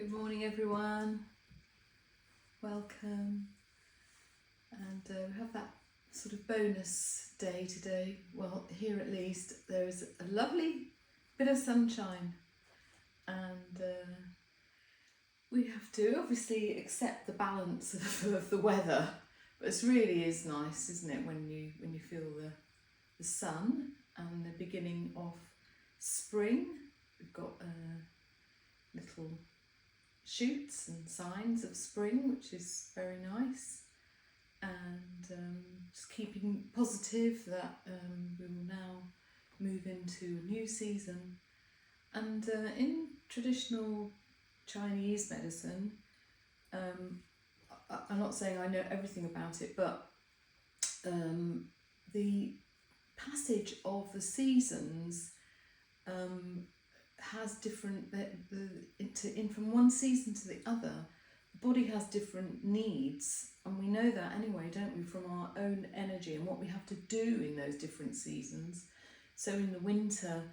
Good morning, everyone. Welcome. And we have that sort of bonus day today. Well, here at least, there is a lovely bit of sunshine, and we have to obviously accept the balance of the weather. But it really is nice, isn't it, when you feel the sun and the beginning of spring. We've got little shoots and signs of spring, which is very nice, and just keeping positive that we will now move into a new season. And in traditional Chinese medicine, I'm not saying I know everything about it, but the passage of the seasons has different, from one season to the other, the body has different needs, and we know that anyway, don't we, from our own energy and what we have to do in those different seasons. So in the winter,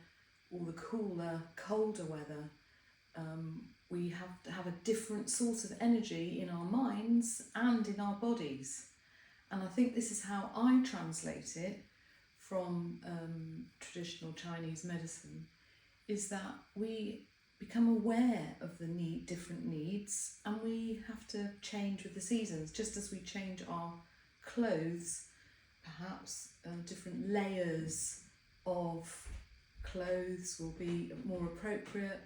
or the cooler, colder weather, we have to have a different sort of energy in our minds and in our bodies. And I think this is how I translate it from traditional Chinese medicine, is that we become aware of the different needs, and we have to change with the seasons, just as we change our clothes, perhaps different layers of clothes will be more appropriate.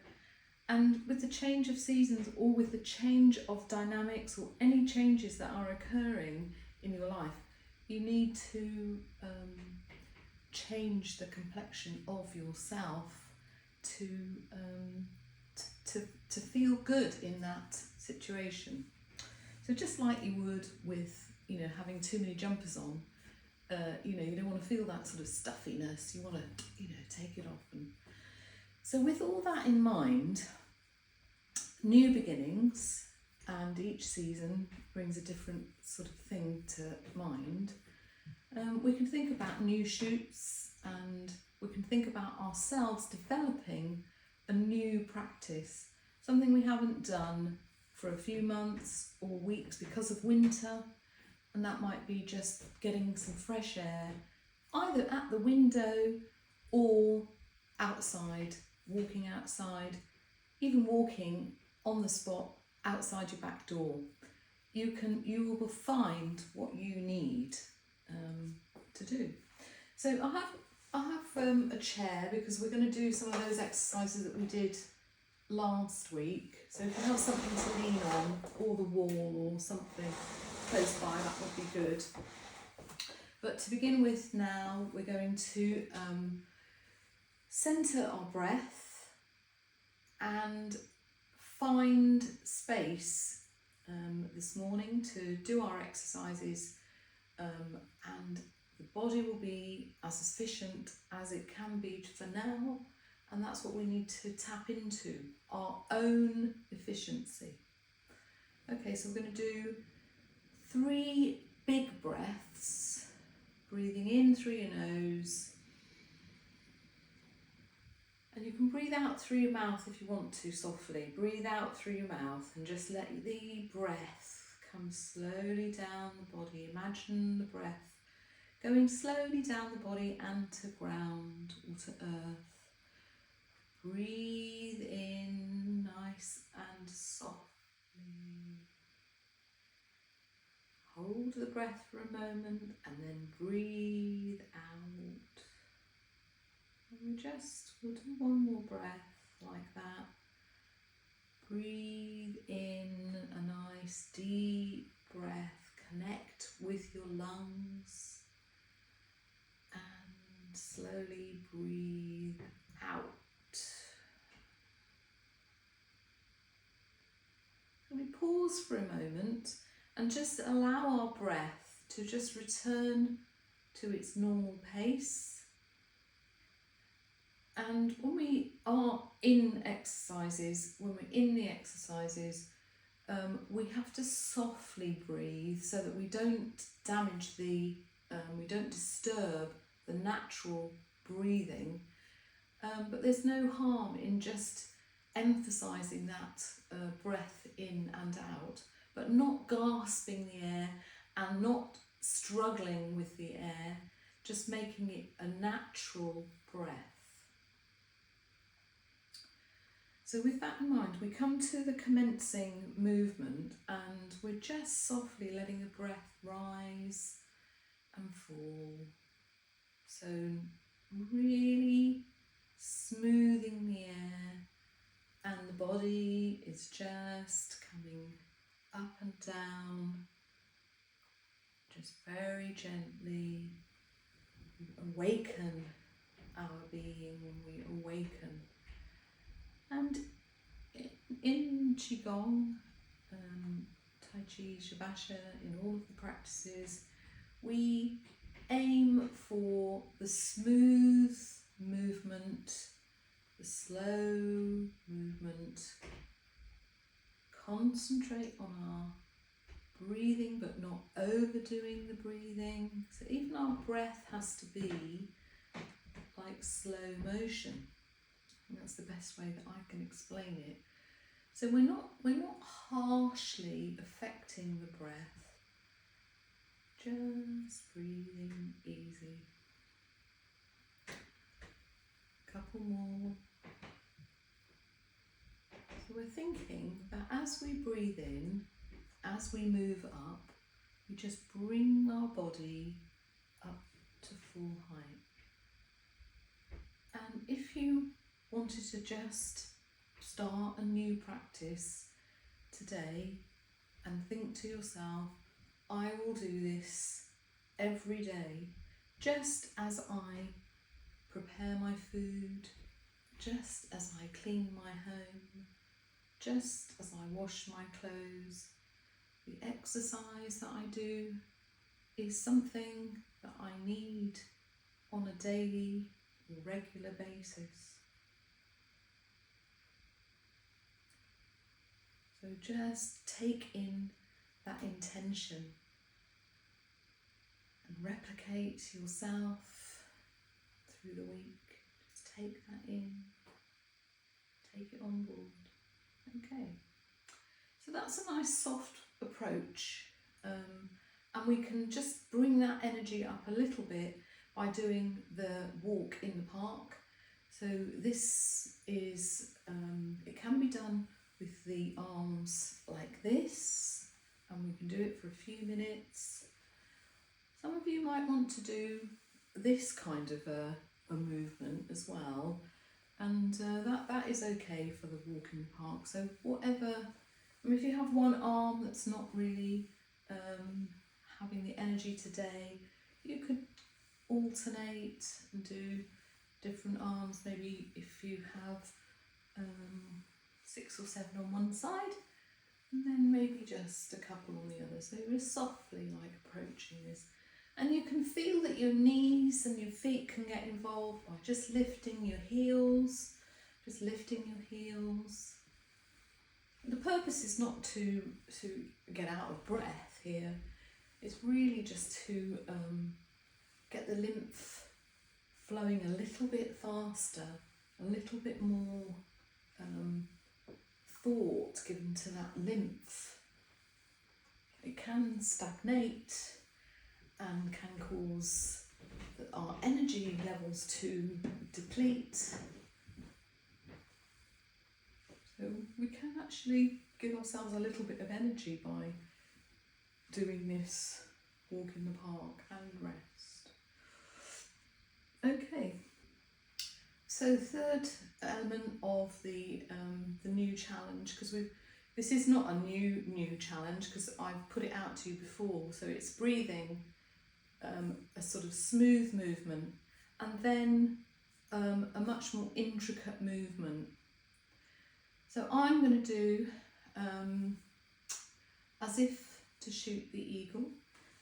And with the change of seasons, or with the change of dynamics, or any changes that are occurring in your life, you need to change the complexion of yourself to feel good in that situation. So just like you would with having too many jumpers on, you don't want to feel that sort of stuffiness. You want to take it off. And so with all that in mind, new beginnings, and each season brings a different sort of thing to mind. We can think about new shoots, and we can think about ourselves developing a new practice, something we haven't done for a few months or weeks because of winter, and that might be just getting some fresh air, either at the window or outside, walking outside, even walking on the spot outside your back door. You will find what you need to do. So I have a chair, because we're going to do some of those exercises that we did last week. So if you have something to lean on, or the wall or something close by, that would be good. But to begin with now, we're going to centre our breath and find space this morning to do our exercises, and the body will be as efficient as it can be for now, and that's what we need to tap into, our own efficiency. Okay, so we're going to do 3 big breaths, breathing in through your nose, and you can breathe out through your mouth if you want to softly. Breathe out through your mouth and just let the breath come slowly down the body. Imagine the breath going slowly down the body and to ground or to earth. Breathe in nice and softly. Hold the breath for a moment and then breathe out. And we'll do one more breath like that. Breathe in a nice deep breath. Connect with your lungs. And slowly breathe out. And we pause for a moment and just allow our breath to just return to its normal pace. And when we are in exercises, we have to softly breathe so that we don't damage we don't disturb the natural breathing. But there's no harm in just emphasising that breath in and out, but not gasping the air and not struggling with the air, just making it a natural breath. So with that in mind, we come to the commencing movement and we're just softly letting the breath rise and fall. So really smoothing the air, and the body is just coming up and down, just very gently. We awaken our being when we awaken. And in Qigong, Tai Chi, Shavasana, in all of the practices, we aim for the smooth movement, the slow movement. Concentrate on our breathing, but not overdoing the breathing. So even our breath has to be like slow motion. And that's the best way that I can explain it. So we're not harshly affecting the breath. Just breathing easy. Couple more. So we're thinking that as we breathe in, as we move up, we just bring our body up to full height. And if you wanted to just start a new practice today and think to yourself, I will do this every day, just as I prepare my food, just as I clean my home, just as I wash my clothes. The exercise that I do is something that I need on a daily or regular basis. So just take in that intention and replicate yourself through the week. Just take that in, take it on board. Okay, so that's a nice soft approach, and we can just bring that energy up a little bit by doing the walk in the park. So this is, it can be done with the arms like this, and we can do it for a few minutes. Some of you might want to do this kind of a movement as well, and that is okay for the walk in the park. So whatever, I mean, if you have one arm that's not really having the energy today, you could alternate and do different arms. Maybe if you have 6 or 7 on one side, and then maybe just a couple on the other. So you're softly like approaching this. And you can feel that your knees and your feet can get involved by just lifting your heels, just lifting your heels. The purpose is not to get out of breath here. It's really just to get the lymph flowing a little bit faster, a little bit more thought given to that lymph. It can stagnate and can cause our energy levels to deplete. So we can actually give ourselves a little bit of energy by doing this walk in the park and rest. Okay, so third element of the new challenge, because this is not a new challenge because I've put it out to you before. So it's breathing, a sort of smooth movement, and then a much more intricate movement. So I'm going to do as if to shoot the eagle.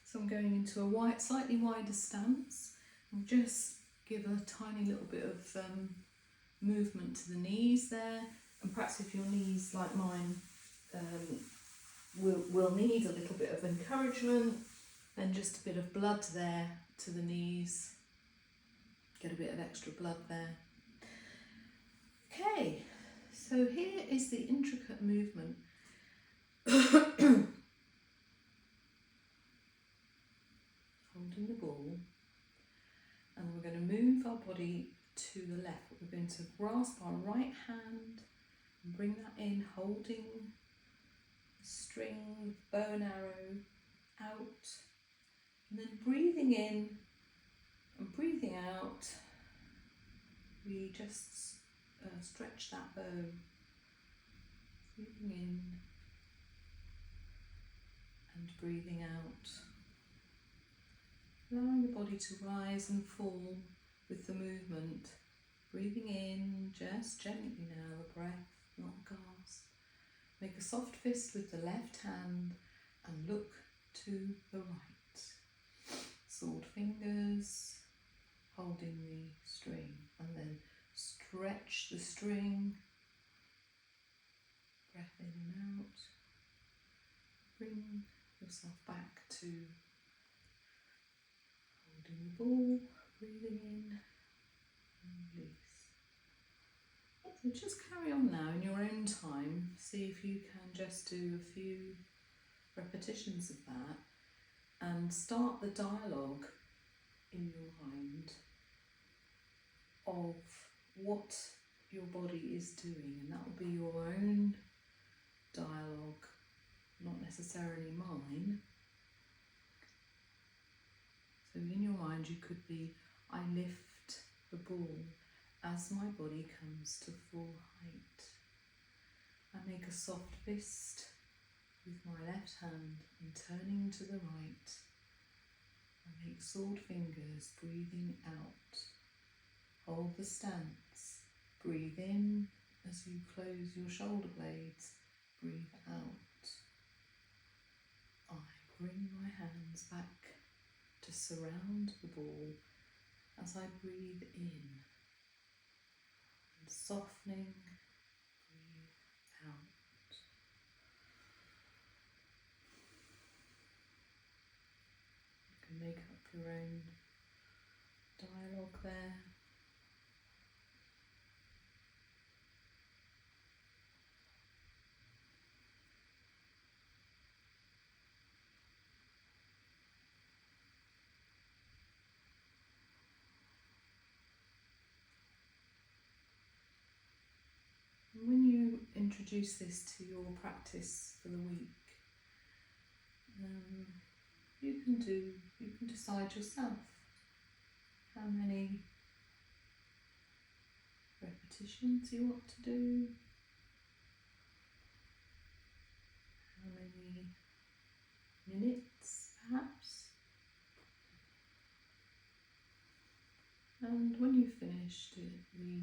So I'm going into a slightly wider stance, and just give a tiny little bit of movement to the knees there. And perhaps if your knees, like mine, will need a little bit of encouragement, then just a bit of blood there to the knees. Get a bit of extra blood there. Okay, So here is the intricate movement. Holding the ball, and we're going to move our body to the left. We're going to grasp our right hand and bring that in, holding the string, bow and arrow out, and then breathing in and breathing out. We just stretch that bow, breathing in and breathing out. Allowing the body to rise and fall with the movement. Breathing in, just gently now, the breath, not the gasp. Make a soft fist with the left hand and look to the right. Sword fingers, holding the string, and then stretch the string. Breath in and out. Bring yourself back to holding the ball, breathing in and release. So just carry on now in your own time. See if you can just do a few repetitions of that and start the dialogue in your mind of what your body is doing, and that will be your own dialogue, not necessarily mine. So in your mind you could be, I lift the ball as my body comes to full height. I make a soft fist with my left hand and turning to the right. I make sword fingers, breathing out. Hold the stance. Breathe in as you close your shoulder blades. Breathe out. I bring my hands back to surround the ball as I breathe in. And softening, breathe out. You can make up your own dialogue there. And when you introduce this to your practice for the week, you can decide yourself how many repetitions you want to do, how many minutes perhaps, and when you've finished the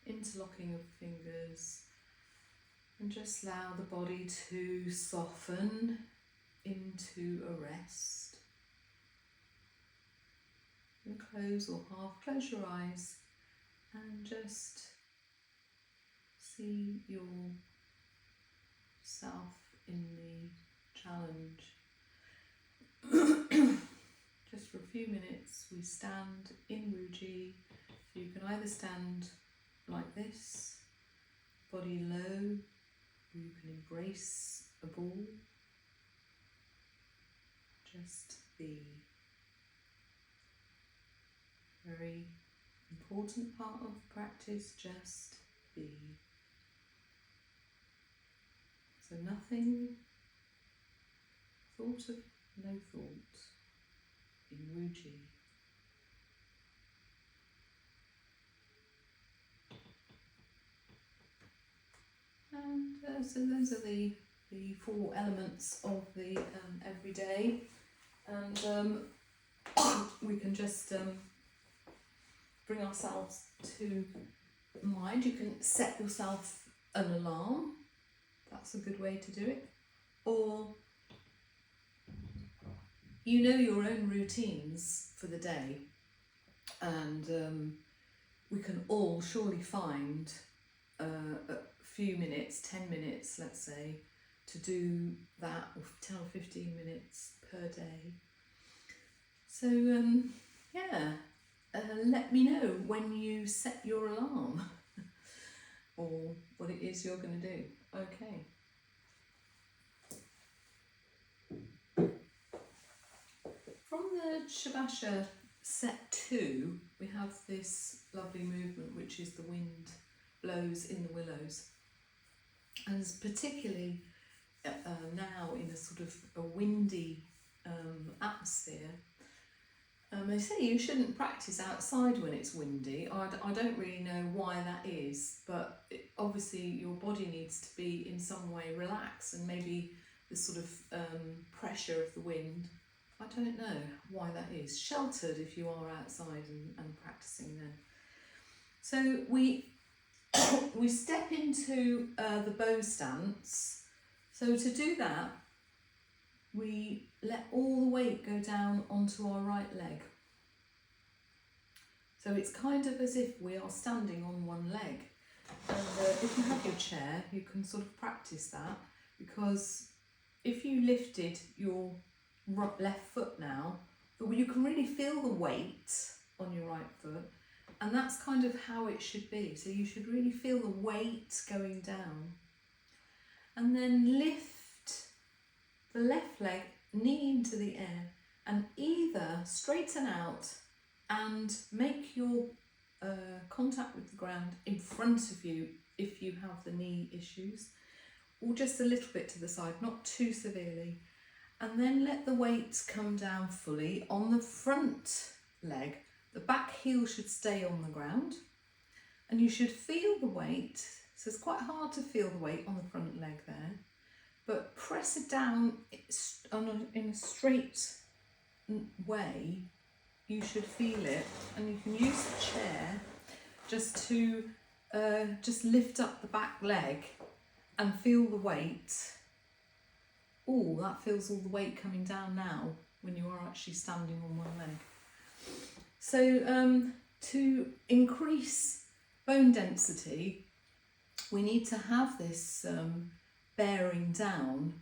interlocking of fingers, and just allow the body to soften into a rest. And close or half close your eyes and just see yourself in the challenge. Just for a few minutes we stand in Ruji. You can either stand like this, body low, or you can embrace a ball. Just the very important part of practice, just be. So nothing, thought of no thought in Ruji. And so those are the 4 elements of the everyday, and we can just bring ourselves to mind. You can set yourself an alarm, that's a good way to do it, or you know your own routines for the day, and we can all surely find a few minutes, 10 minutes let's say, to do that, or 10 or 15 minutes per day. So let me know when you set your alarm. or what it is you're going to do. Okay. From the Shavasana set 2, we have this lovely movement, which is the wind blows in the willows. And it's particularly now in a sort of a windy atmosphere. They say you shouldn't practice outside when it's windy. I don't really know why that is, but obviously your body needs to be in some way relaxed, and maybe the sort of pressure of the wind, I don't know why that is. Sheltered if you are outside and practicing then. So we step into the bow stance. So to do that, we let all the weight go down onto our right leg. So it's kind of as if we are standing on one leg. And if you have your chair, you can sort of practice that, because if you lifted your left foot now, you can really feel the weight on your right foot, and that's kind of how it should be. So you should really feel the weight going down, and then lift the left leg, knee into the air, and either straighten out and make your contact with the ground in front of you if you have the knee issues, or just a little bit to the side, not too severely, and then let the weight come down fully on the front leg. The back heel should stay on the ground, and you should feel the weight. So it's quite hard to feel the weight on the front leg there, but press it down in a straight way. You should feel it, and you can use the chair just to just lift up the back leg and feel the weight. Oh, that feels all the weight coming down now when you are actually standing on one leg. So to increase bone density, we need to have this bearing down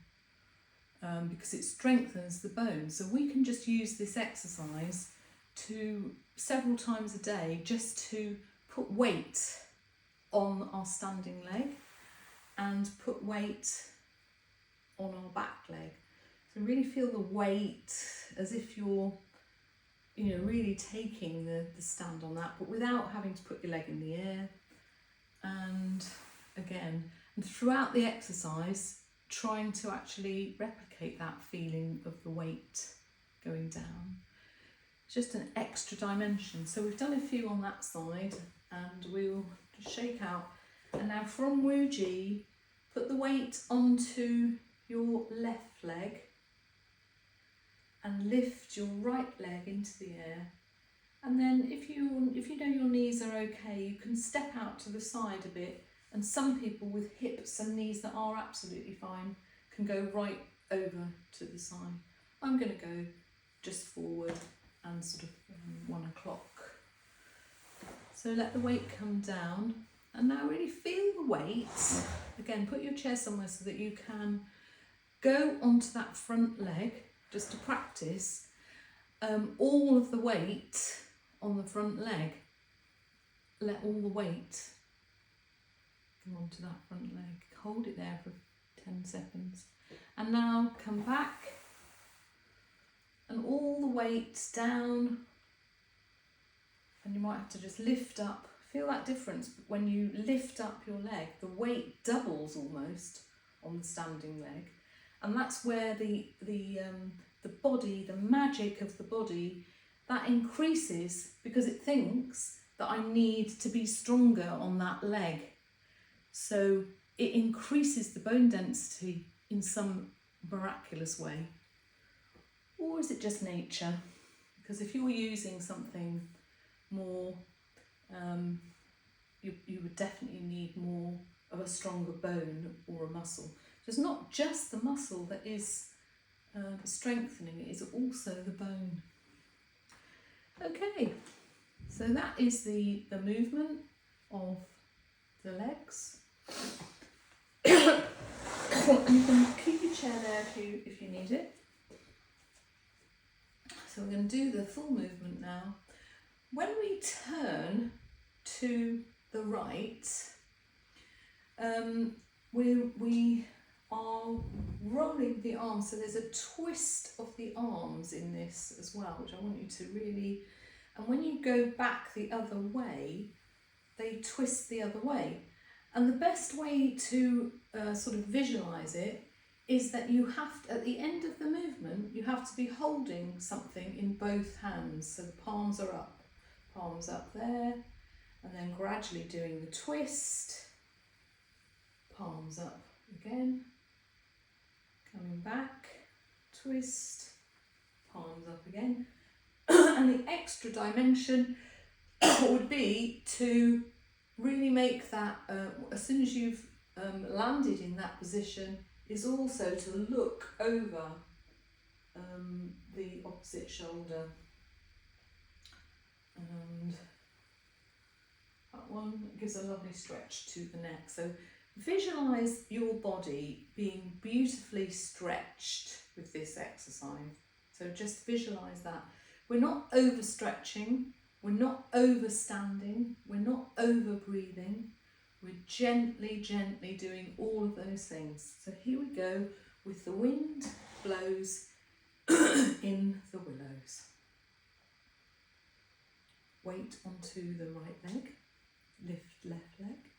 because it strengthens the bone. So we can just use this exercise to several times a day just to put weight on our standing leg and put weight on our back leg. So really feel the weight as if you're, you know, really taking the stand on that, but without having to put your leg in the air. And again, and throughout the exercise, trying to actually replicate that feeling of the weight going down. Just an extra dimension. So we've done a few on that side, and we'll just shake out. And now from Wuji, put the weight onto your left leg and lift your right leg into the air. And then if you know your knees are okay, you can step out to the side a bit, and some people with hips and knees that are absolutely fine can go right over to the side. I'm going to go just forward and sort of 1 o'clock. So let the weight come down, and now really feel the weight. Again, put your chair somewhere so that you can go onto that front leg just to practice all of the weight on the front leg. Let all the weight come onto that front leg. Hold it there for 10 seconds. And now come back, and all the weight down, and you might have to just lift up. Feel that difference when you lift up your leg, the weight doubles almost on the standing leg, and that's where the body, the magic of the body, that increases because it thinks that I need to be stronger on that leg. So it increases the bone density in some miraculous way. Or is it just nature? Because if you're using something more, you would definitely need more of a stronger bone or a muscle. So it's not just the muscle that is strengthening, it is also the bone. Okay, so that is the movement of the legs. You can keep your chair there if you need it. So we're going to do the full movement now. When we turn to the right, we are rolling the arms, so there's a twist of the arms in this as well, which I want you to really, and when you go back the other way, they twist the other way. And the best way to sort of visualise it is that you have to, at the end of the movement, you have to be holding something in both hands. So the palms are up, palms up there, and then gradually doing the twist, palms up again, coming back, twist, palms up again. And the extra dimension would be to really make that, as soon as you've landed in that position, is also to look over the opposite shoulder. And that one gives a lovely stretch to the neck. So visualise your body being beautifully stretched with this exercise. So just visualise that. We're not overstretching, we're not overstanding, we're not over breathing. We're gently, gently doing all of those things. So here we go with the wind blows in the willows. Weight onto the right leg, lift left leg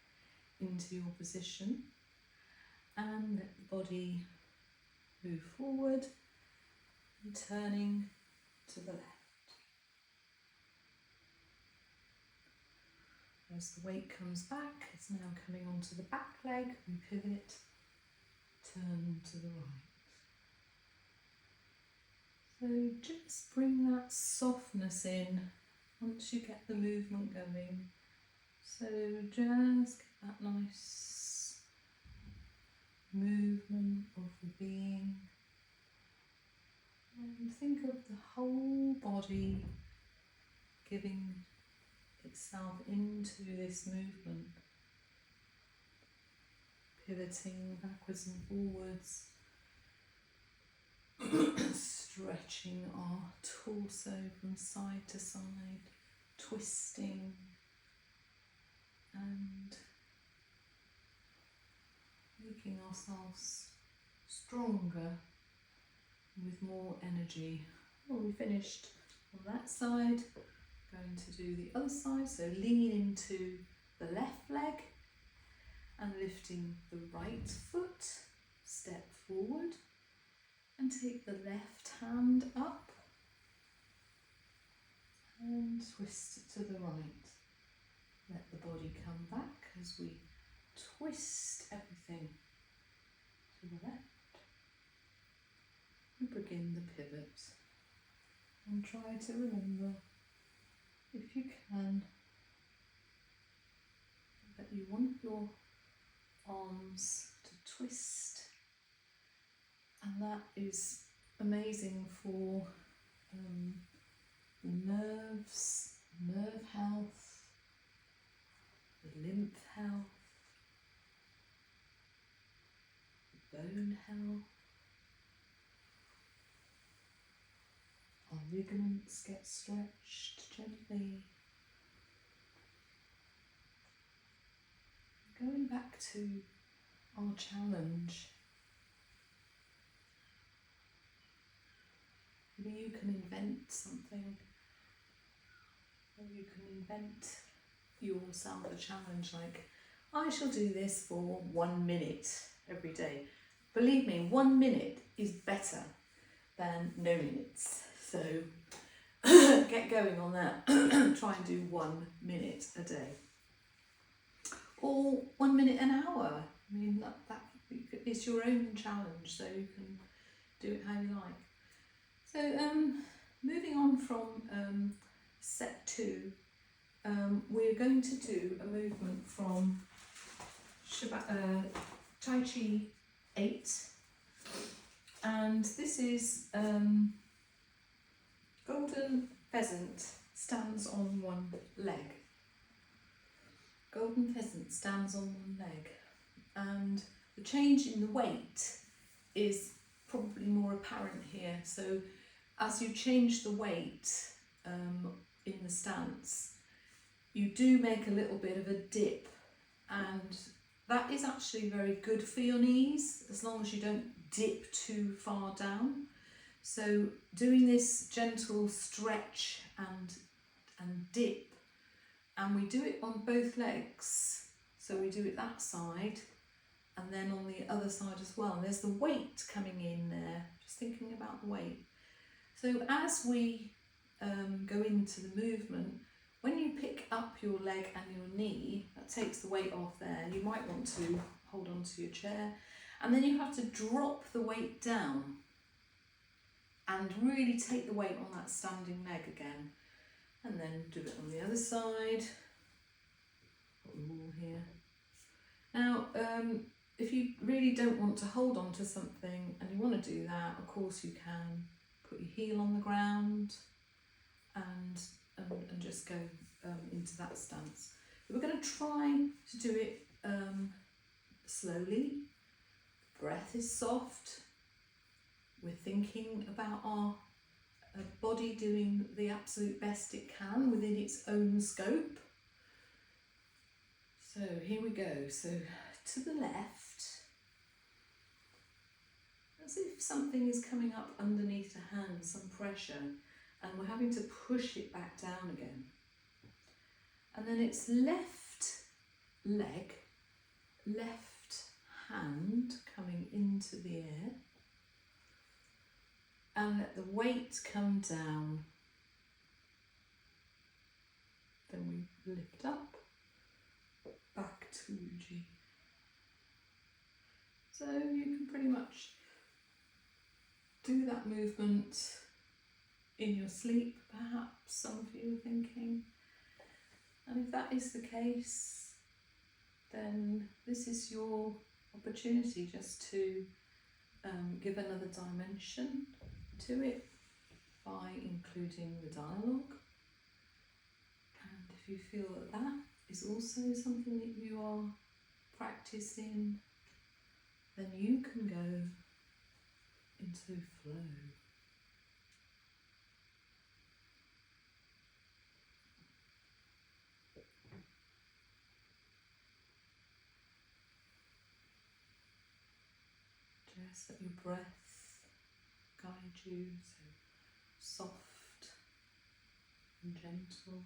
into your position, and let the body move forward and turning to the left. As the weight comes back, it's now coming onto the back leg, we pivot, turn to the right. So just bring that softness in once you get the movement going. So just get that nice movement of the being. And think of the whole body giving itself into this movement, pivoting backwards and forwards, stretching our torso from side to side, twisting and making ourselves stronger with more energy. Well, we finished on that side. Going to do the other side, so lean into the left leg and lifting the right foot, step forward and take the left hand up and twist it to the right. Let the body come back as we twist everything to the left and begin the pivot. And try to remember, if you can, that you want your arms to twist, and that is amazing for the nerves, nerve health, the lymph health, the bone health. Our ligaments get stretched gently. Going back to our challenge, maybe you can invent something, or you can invent yourself a challenge like, I shall do this for 1 minute every day. Believe me, 1 minute is better than no minutes. So get going on that. Try and do 1 minute a day. Or 1 minute an hour. I mean, that it's your own challenge, so you can do it how you like. So moving on from set 2, we're going to do a movement from Tai Chi 8. And this is Golden Pheasant stands on one leg. Golden Pheasant stands on one leg. And the change in the weight is probably more apparent here. So as you change the weight in the stance, you do make a little bit of a dip, and That is actually very good for your knees, as long as you don't dip too far down. So doing this gentle stretch and dip, and we do it on both legs. So we do it that side and then on the other side as well. And there's the weight coming in there, just thinking about the weight. So as we go into the movement, when you pick up your leg and your knee, that takes the weight off there. You might want to hold on to your chair, and then you have to drop the weight down and really take the weight on that standing leg again. And then do it on the other side. Got the wall here. Now, if you really don't want to hold on to something and you want to do that, of course you can put your heel on the ground and just go into that stance. But we're going to try to do it slowly. Breath is soft. We're thinking about our body doing the absolute best it can within its own scope. So here we go. So to the left, as if something is coming up underneath the hand, some pressure, and we're having to push it back down again. And then it's left leg, left hand coming into the air, and let the weight come down. Then we lift up, back to Ujjayi. So you can pretty much do that movement in your sleep, perhaps, some of you are thinking. And if that is the case, then this is your opportunity just to give another dimension to it by including the dialogue. And if you feel that that is also something that you are practicing, then you can go into flow. Just let your breath guide you, so soft and gentle.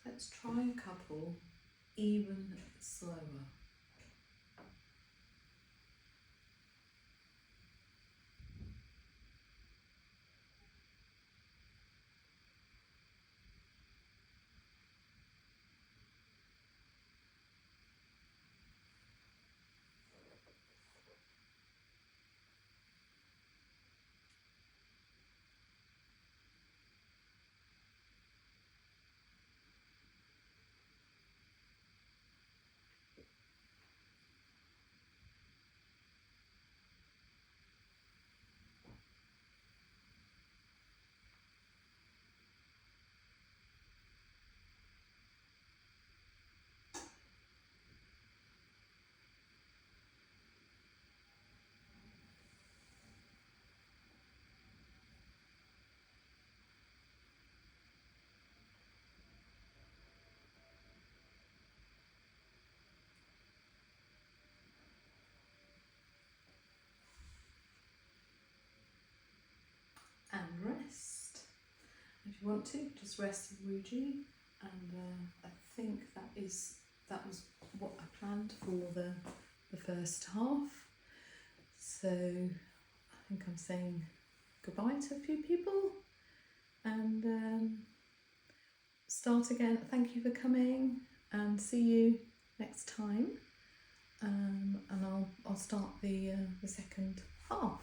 Let's try a couple even slower. And rest. If you want to, just rest in Ujjayi, and I think that was what I planned for the first half. So I think I'm saying goodbye to a few people, and start again. Thank you for coming, and see you next time. And I'll start the second half.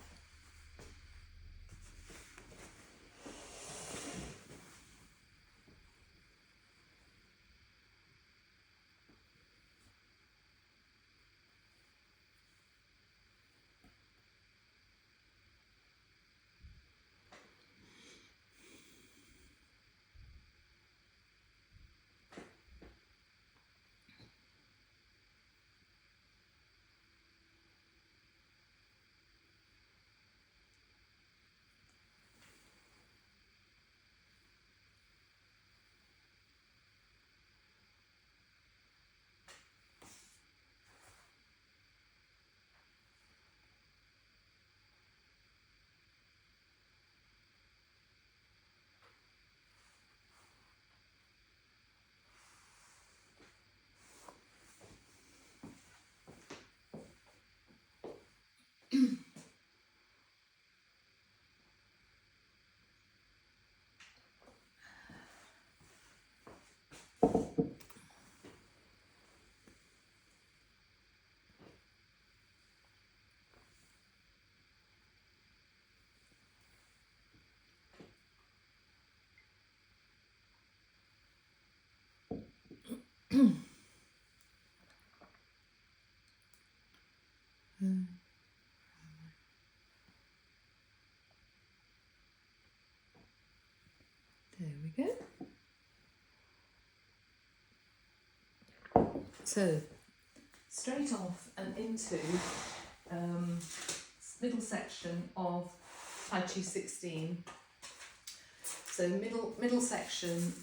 There we go. So, straight off and into middle section of Tai Chi 16. So middle section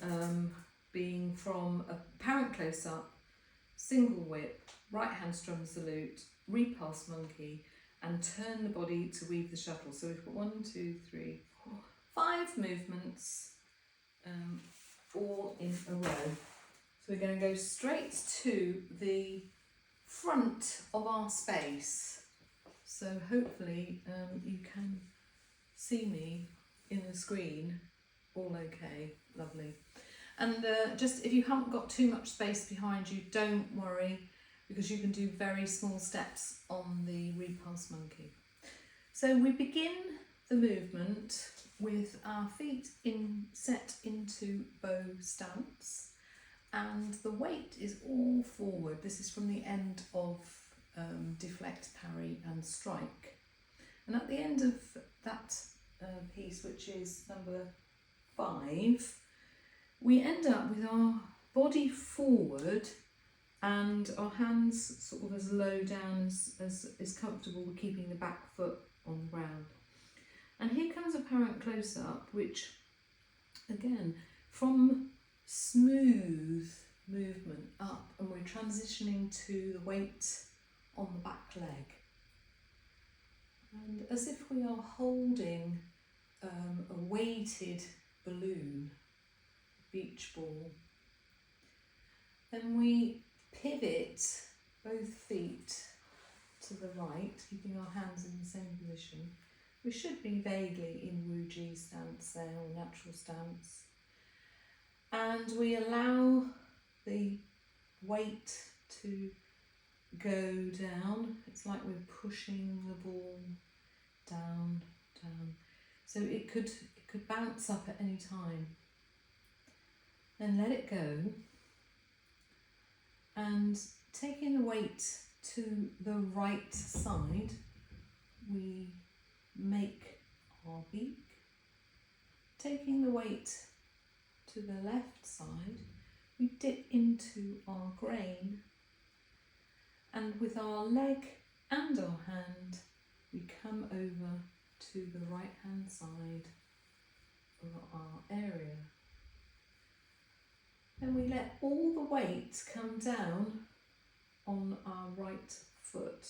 being from apparent close-up, single whip, right hand strum salute, repulse monkey, and turn the body to weave the shuttle. So we've got 1, 2, 3, 4, 5 movements, all in a row. So we're going to go straight to the front of our space. So hopefully you can see me in the screen. All okay, lovely. And just if you haven't got too much space behind you, don't worry, because you can do very small steps on the repulse monkey. So we begin the movement with our feet set into bow stance, and the weight is all forward. This is from the end of deflect, parry and strike. And at the end of that piece, which is number 5, we end up with our body forward and our hands sort of as low down as is comfortable with keeping the back foot on the ground. And here comes apparent close-up, which again, from smooth movement up, and we're transitioning to the weight on the back leg. And as if we are holding a weighted balloon, beach ball. Then we pivot both feet to the right, keeping our hands in the same position. We should be vaguely in Wu Ji stance there, or natural stance. And we allow the weight to go down. It's like we're pushing the ball down, down. So it could bounce up at any time. Then let it go. And taking the weight to the right side, we make our beak. Taking the weight to the left side, we dip into our grain, and with our leg and our hand, we come over to the right hand side of our area. Then we let all the weight come down on our right foot.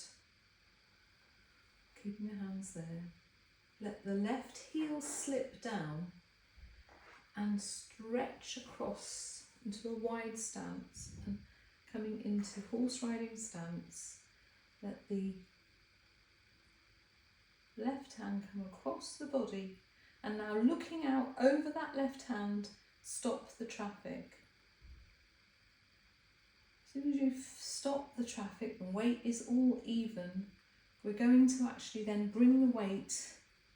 Keeping the hands there. Let the left heel slip down and stretch across into a wide stance, and coming into horse riding stance, let the left hand come across the body, and now looking out over that left hand, stop the traffic. As soon as you stop the traffic, the weight is all even, we're going to actually then bring the weight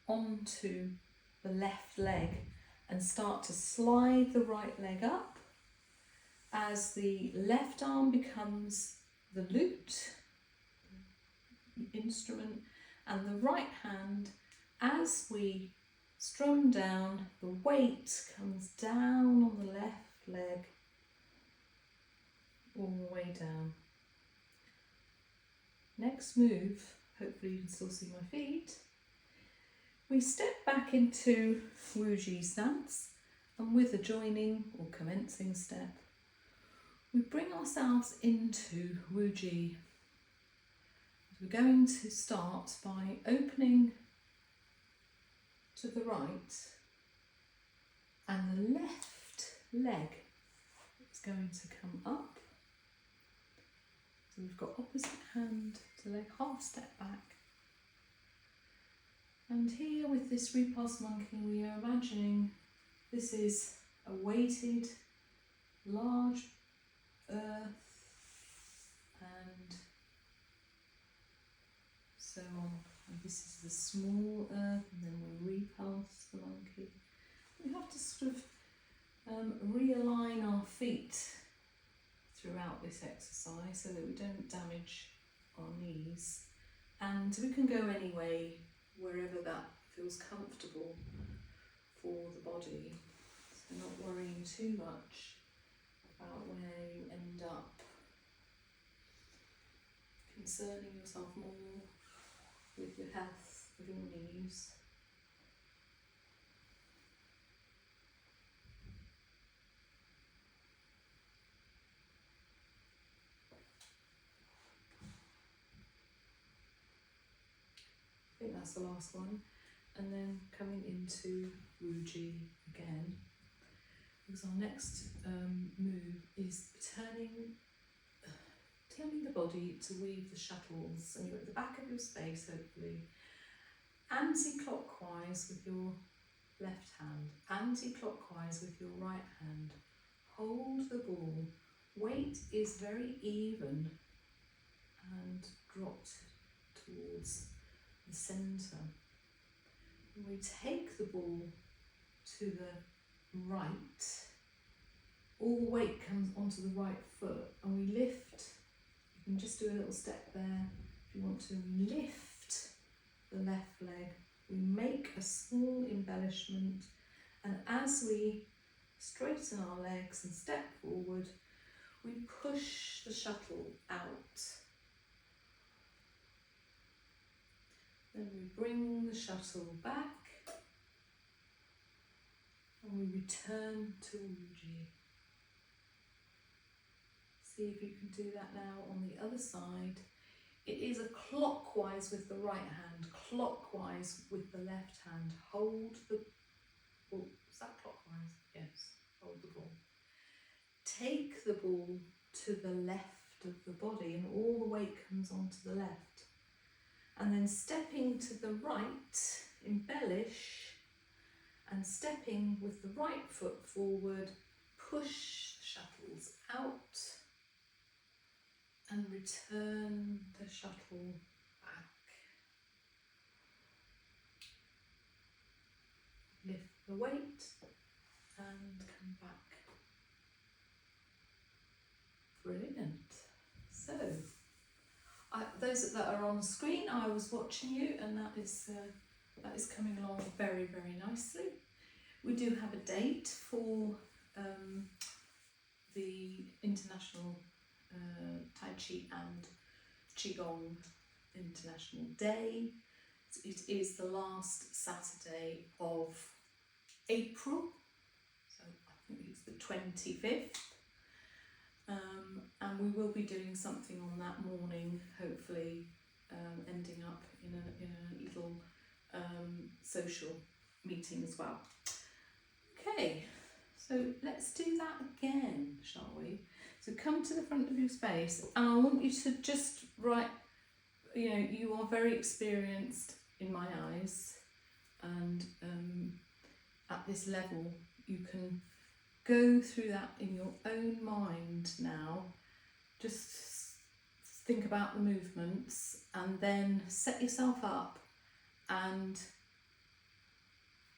onto the left leg and start to slide the right leg up as the left arm becomes the lute, the instrument, and the right hand, as we strum down, the weight comes down on the left leg all the way down. Next move, hopefully you can still see my feet. We step back into Wu Ji stance, and with a joining or commencing step, we bring ourselves into Wu Ji. We're going to start by opening to the right, and the left leg is going to come up. So we've got opposite hand to leg, half step back. And here with this repulse monkey, we are imagining this is a weighted, large earth and so on. And this is the small earth, and then we'll repulse the monkey. We have to sort of realign our feet throughout this exercise so that we don't damage our knees, and we can go any way wherever that feels comfortable for the body. So and not worrying too much about where you end up, concerning yourself more with your health of your knees. I think that's the last one. And then coming into Wuji again, because our next move is turning the body to weave the shuttles, and you're at the back of your space, hopefully, anti-clockwise with your left hand, anti-clockwise with your right hand. Hold the ball. Weight is very even and dropped towards the centre. We take the ball to the right. All the weight comes onto the right foot, and we lift. You can just do a little step there if you want to. Lift the left leg. We make a small embellishment, and as we straighten our legs and step forward, we push the shuttle out. Then we bring the shuttle back, and we return to Wuji. See if you can do that now on the other side. It is a clockwise with the right hand, clockwise with the left hand. Hold the ball. Is that clockwise? Yes, hold the ball. Take the ball to the left of the body, and all the weight comes onto the left. And then stepping to the right, embellish, and stepping with the right foot forward, push the shuttles out and return the shuttle back. Lift the weight and come back. Brilliant. So, those that are on screen, I was watching you, and that is coming along very, very nicely. We do have a date for the International Tai Chi and Qigong International Day. It is the last Saturday of April, so I think it's the 25th. And we will be doing something on that morning, hopefully ending up in a little social meeting as well. Okay, so let's do that again, shall we? So come to the front of your space, and I want you to just write, you are very experienced in my eyes, and at this level you can go through that in your own mind now. Just think about the movements, and then set yourself up and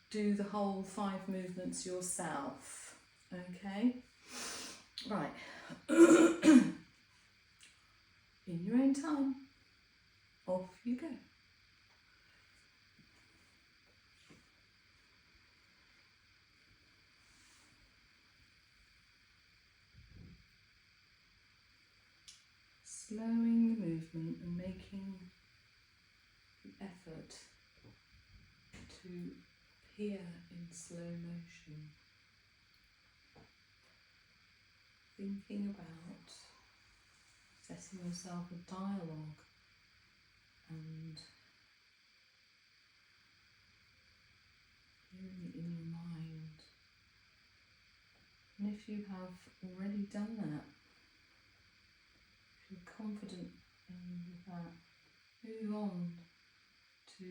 do the whole 5 movements yourself. Okay? Right. In your own time, off you go. Slowing the movement and making the effort to appear in slow motion. Thinking about setting yourself a dialogue and hearing it in your mind. And if you have already done that, if you're confident with that, move on to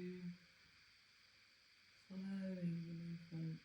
following the movement.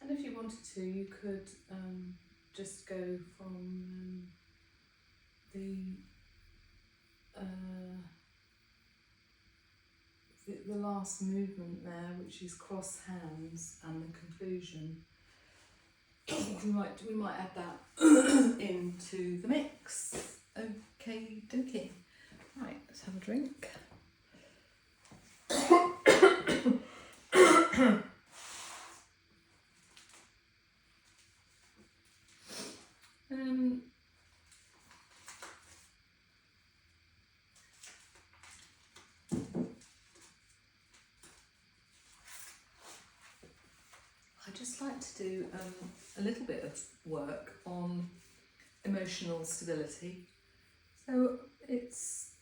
And if you wanted to, you could just go from the last movement there, which is cross hands, and the conclusion. We might add that into the mix. Okay, dokie. Right, let's have a drink. I'd just like to do a little bit of work on emotional stability. So it's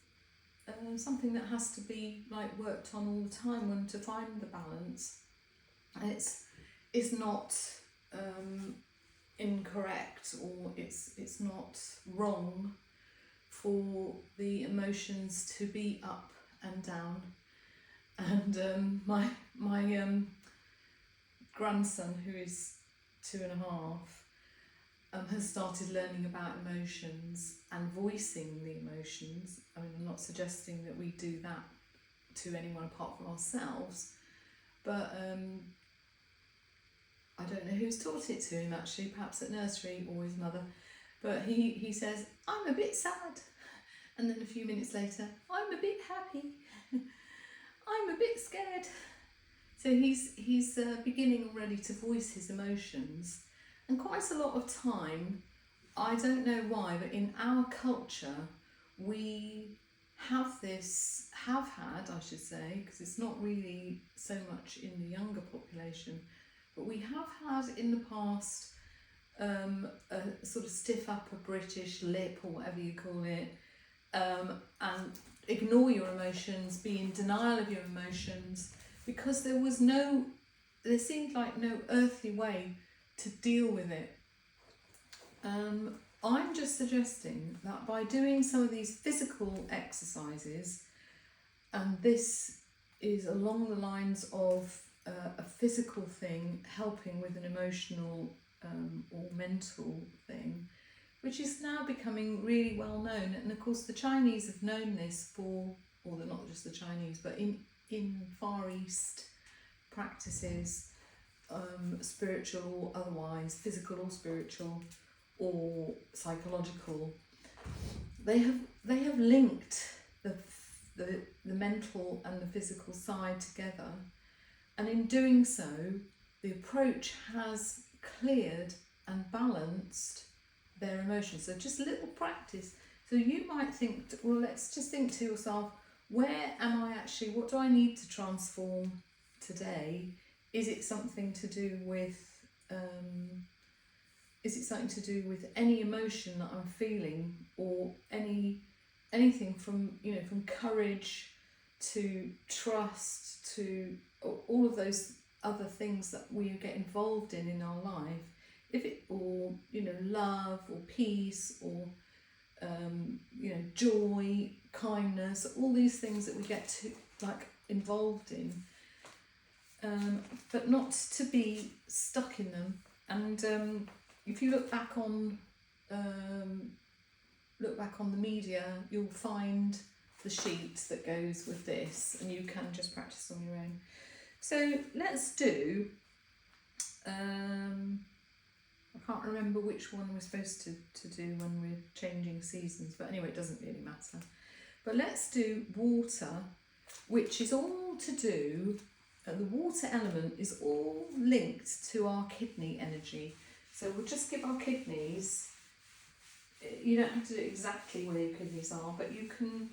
something that has to be like worked on all the time, and to find the balance. And it's not incorrect, or it's not wrong for the emotions to be up and down. And my grandson, who is 2.5, has started learning about emotions and voicing the emotions. I mean, I'm not suggesting that we do that to anyone apart from ourselves, but I don't know who's taught it to him actually, perhaps at nursery or his mother, but he says, "I'm a bit sad," and then a few minutes later, "I'm a bit happy," "I'm a bit scared." So he's beginning already to voice his emotions. And quite a lot of time, I don't know why, but in our culture, we have had, I should say, because it's not really so much in the younger population, but we have had in the past a sort of stiff upper British lip, or whatever you call it, and ignore your emotions, be in denial of your emotions, because there seemed like no earthly way to deal with it. I'm just suggesting that by doing some of these physical exercises, and this is along the lines of a physical thing helping with an emotional or mental thing, which is now becoming really well known. And of course the Chinese have known this or they're not just the Chinese, but in Far East practices, spiritual or otherwise, physical or spiritual or psychological, they have linked the mental and the physical side together, and in doing so the approach has cleared and balanced their emotions. So just a little practice. So you might think, well, let's just think to yourself, where am I actually, what do I need to transform today? Is it something to do with any emotion that I'm feeling, or anything from courage to trust to all of those other things that we get involved in our life, or love or peace or joy, kindness, all these things that we get to involved in, but not to be stuck in them. And if you look back on the media, you'll find the sheet that goes with this, and you can just practice on your own. So let's do I can't remember which one we're supposed to do when we're changing seasons, but anyway, it doesn't really matter. But let's do water, which is all to do, the water element is all linked to our kidney energy. So we'll just give our kidneys, you don't have to do exactly where your kidneys are, but you could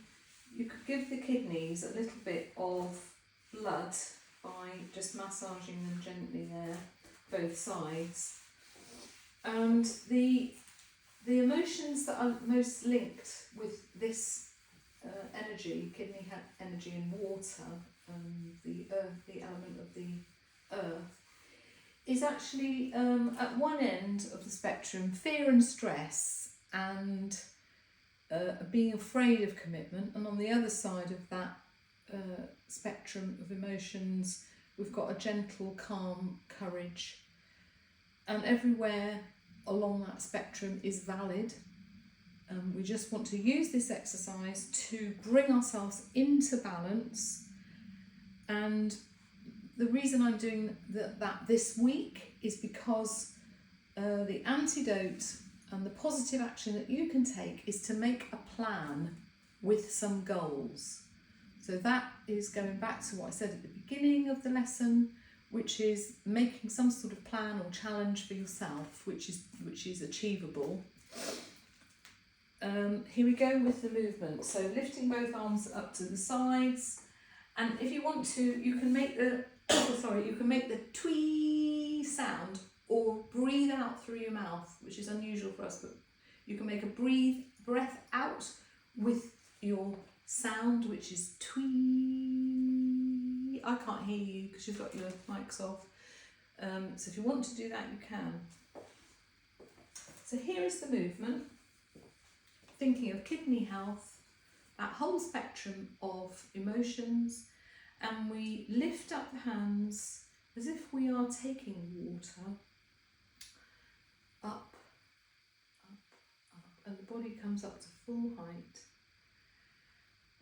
give the kidneys a little bit of blood by just massaging them gently there, both sides. And the emotions that are most linked with this energy, kidney energy and water, the earth, the element of the earth, is actually at one end of the spectrum, fear and stress and being afraid of commitment, and on the other side of that spectrum of emotions, we've got a gentle, calm courage and everywhere along that spectrum is valid. We just want to use this exercise to bring ourselves into balance. And the reason I'm doing that this week is because the antidote and the positive action that you can take is to make a plan with some goals. So that is going back to what I said at the beginning of the lesson, which is making some sort of plan or challenge for yourself, which is achievable. Here we go with the movement. So lifting both arms up to the sides, and if you want to, you can make the you can make the twee sound or breathe out through your mouth, which is unusual for us, but you can make a breath out with your sound, which is twee. I can't hear you because you've got your mics off. So if you want to do that, you can. So here is the movement. Thinking of kidney health, that whole spectrum of emotions, and we lift up the hands as if we are taking water up, and the body comes up to full height.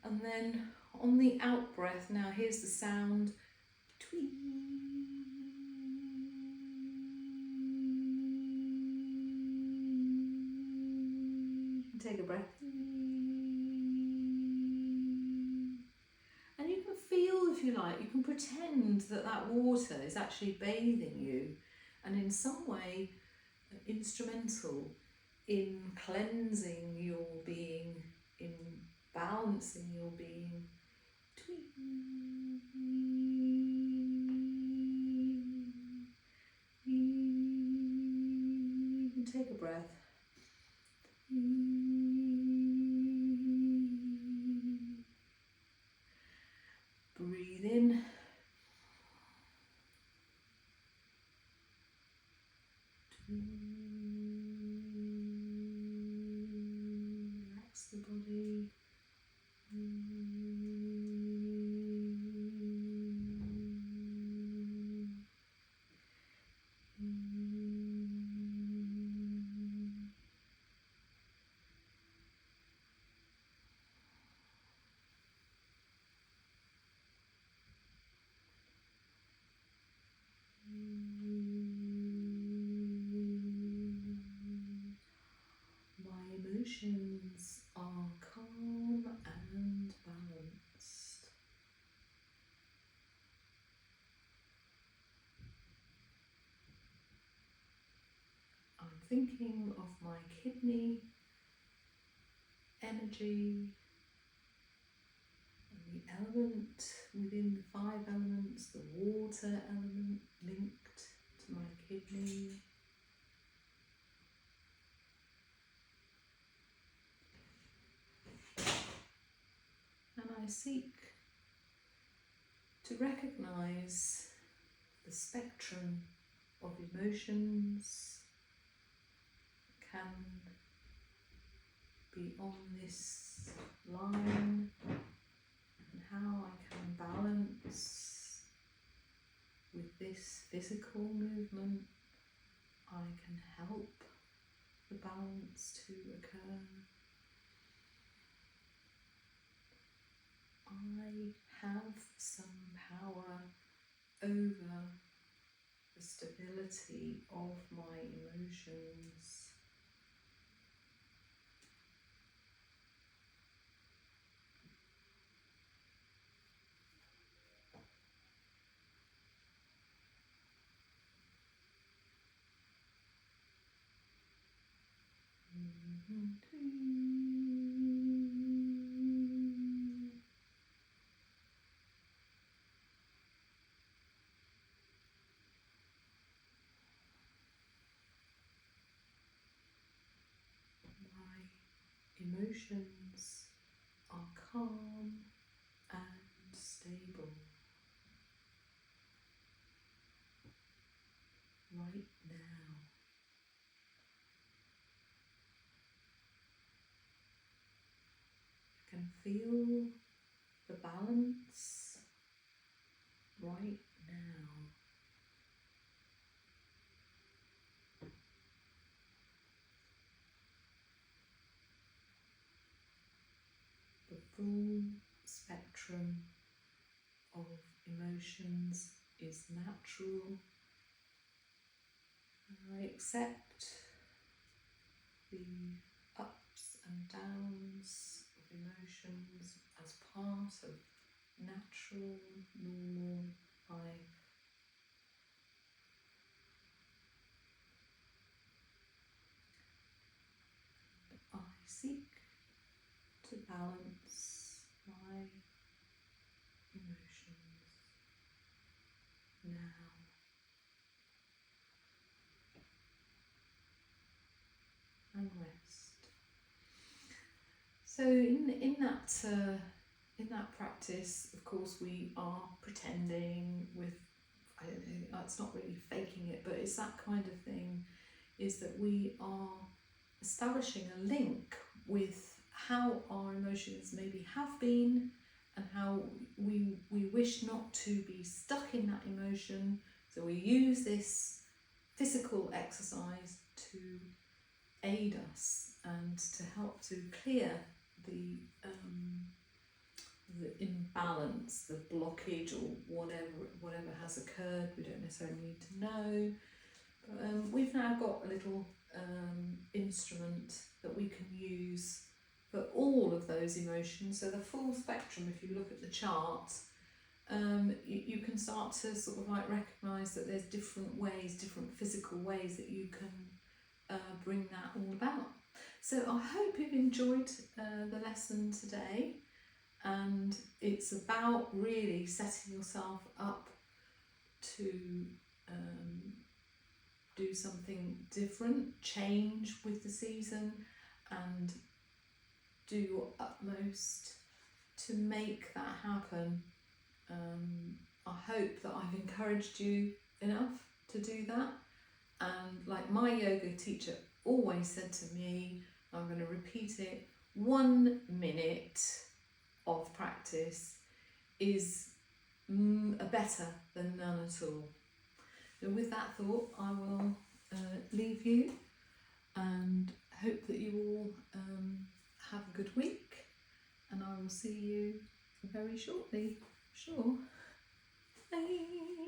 And then on the out breath, now here's the sound, twee. Take a breath. And you can feel, if you like, you can pretend that that water is actually bathing you and in some way instrumental in cleansing your being, in balancing your being. You can take a breath. Breathe in. Relax the body. My emotions are calm and balanced. I'm thinking of my kidney energy and the element within the 5 elements, the water element linked to my kidney. And I seek to recognise the spectrum of emotions can be on this line, and how I can balance with this physical movement. I can help the balance to occur. I have some power over the stability of my emotions. Emotions are calm and stable right now. I can feel the balance right now. full spectrum of emotions is natural. I accept the ups and downs of emotions as part of natural, normal life. I seek to balance my emotions now. And rest. So in that practice, of course, we are pretending with, I don't know, it's not really faking it, but it's that kind of thing, is that we are establishing a link with how our emotions maybe have been and how we wish not to be stuck in that emotion. So we use this physical exercise to aid us and to help to clear the imbalance, the blockage, or whatever has occurred. We don't necessarily need to know, but we've now got a little instrument that we can use for all of those emotions. So the full spectrum, if you look at the chart, you can start to sort of like recognise that there's different ways, different physical ways that you can bring that all about. So I hope you've enjoyed the lesson today, and it's about really setting yourself up to do something different, change with the season, and do your utmost to make that happen. I hope that I've encouraged you enough to do that. And like my yoga teacher always said to me, I'm going to repeat it, 1 minute of practice is better than none at all. So with that thought, I will leave you and hope that you all have a good week, and I will see you very shortly. Sure. Bye.